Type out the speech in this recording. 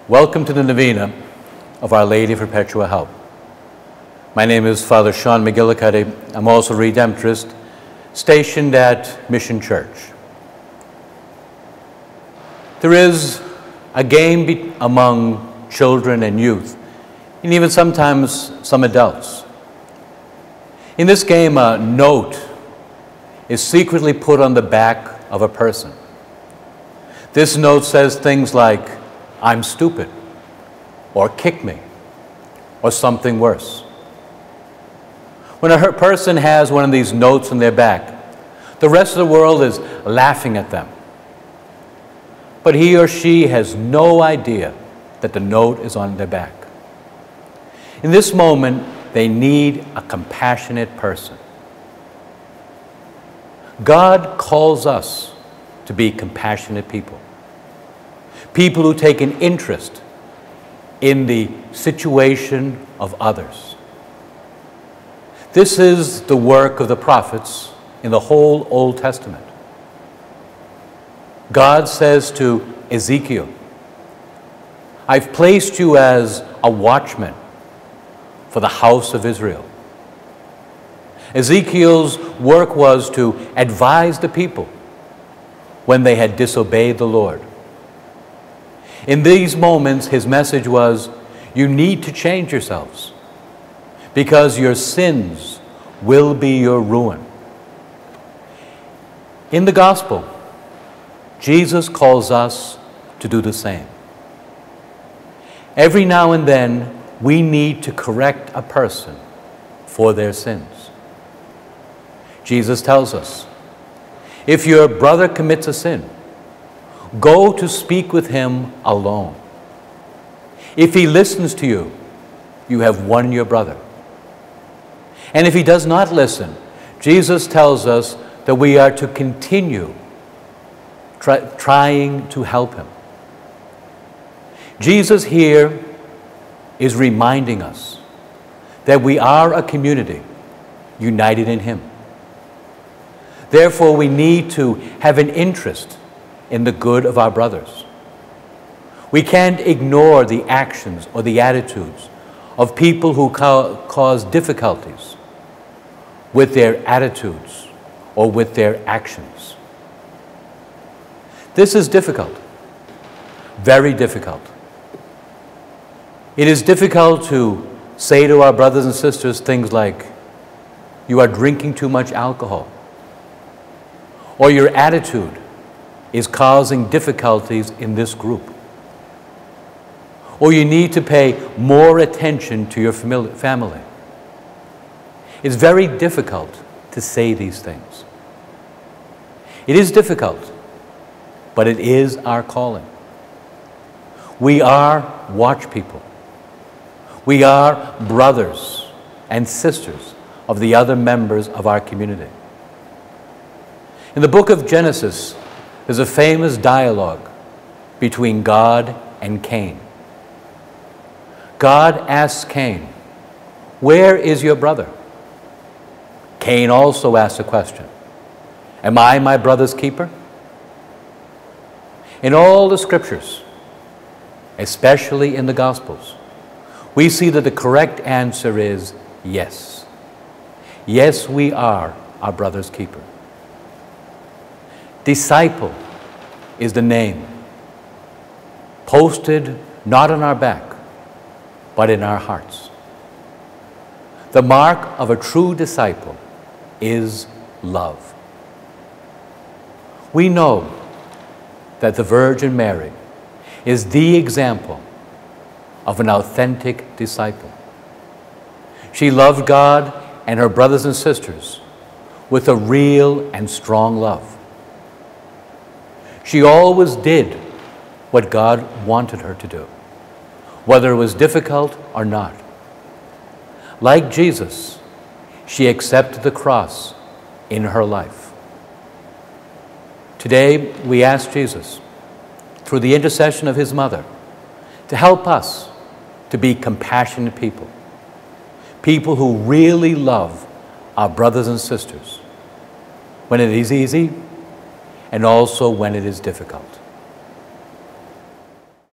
Welcome to the novena of Our Lady of Perpetual Help. My name is Father Sean McGillicuddy. I'm also a Redemptorist stationed at Mission Church. There is a game among children and youth, and even sometimes some adults. In this game, a note is secretly put on the back of a person. This note says things like, "I'm stupid," or "kick me," or something worse. When a person has one of these notes on their back, the rest of the world is laughing at them. But he or she has no idea that the note is on their back. In this moment, they need a compassionate person. God calls us to be compassionate people. People who take an interest in the situation of others. This is the work of the prophets in the whole Old Testament. God says to Ezekiel, "I've placed you as a watchman for the house of Israel." Ezekiel's work was to advise the people when they had disobeyed the Lord. In these moments, his message was, you need to change yourselves because your sins will be your ruin. In the gospel, Jesus calls us to do the same. Every now and then, we need to correct a person for their sins. Jesus tells us, if your brother commits a sin, go to speak with him alone. If he listens to you, you have won your brother. And if he does not listen, Jesus tells us that we are to continue trying to help him. Jesus here is reminding us that we are a community united in him. Therefore, we need to have an interest in the good of our brothers. We can't ignore the actions or the attitudes of people who cause difficulties with their attitudes or with their actions. This is difficult, very difficult. It is difficult to say to our brothers and sisters things like, "You are drinking too much alcohol," or "Your attitude is causing difficulties in this group," or "You need to pay more attention to your family." It's very difficult to say these things. It is difficult, but it is our calling. We are watch people. We are brothers and sisters of the other members of our community. In the book of Genesis, there's a famous dialogue between God and Cain. God asks Cain, "Where is your brother?" Cain also asks a question, "Am I my brother's keeper?" In all the scriptures, especially in the Gospels, we see that the correct answer is yes. Yes, we are our brother's keeper. Disciple is the name, posted not on our back, but in our hearts. The mark of a true disciple is love. We know that the Virgin Mary is the example of an authentic disciple. She loved God and her brothers and sisters with a real and strong love. She always did what God wanted her to do, whether it was difficult or not. Like Jesus, she accepted the cross in her life. Today, we ask Jesus, through the intercession of his mother, to help us to be compassionate people, people who really love our brothers and sisters when it is easy and also when it is difficult.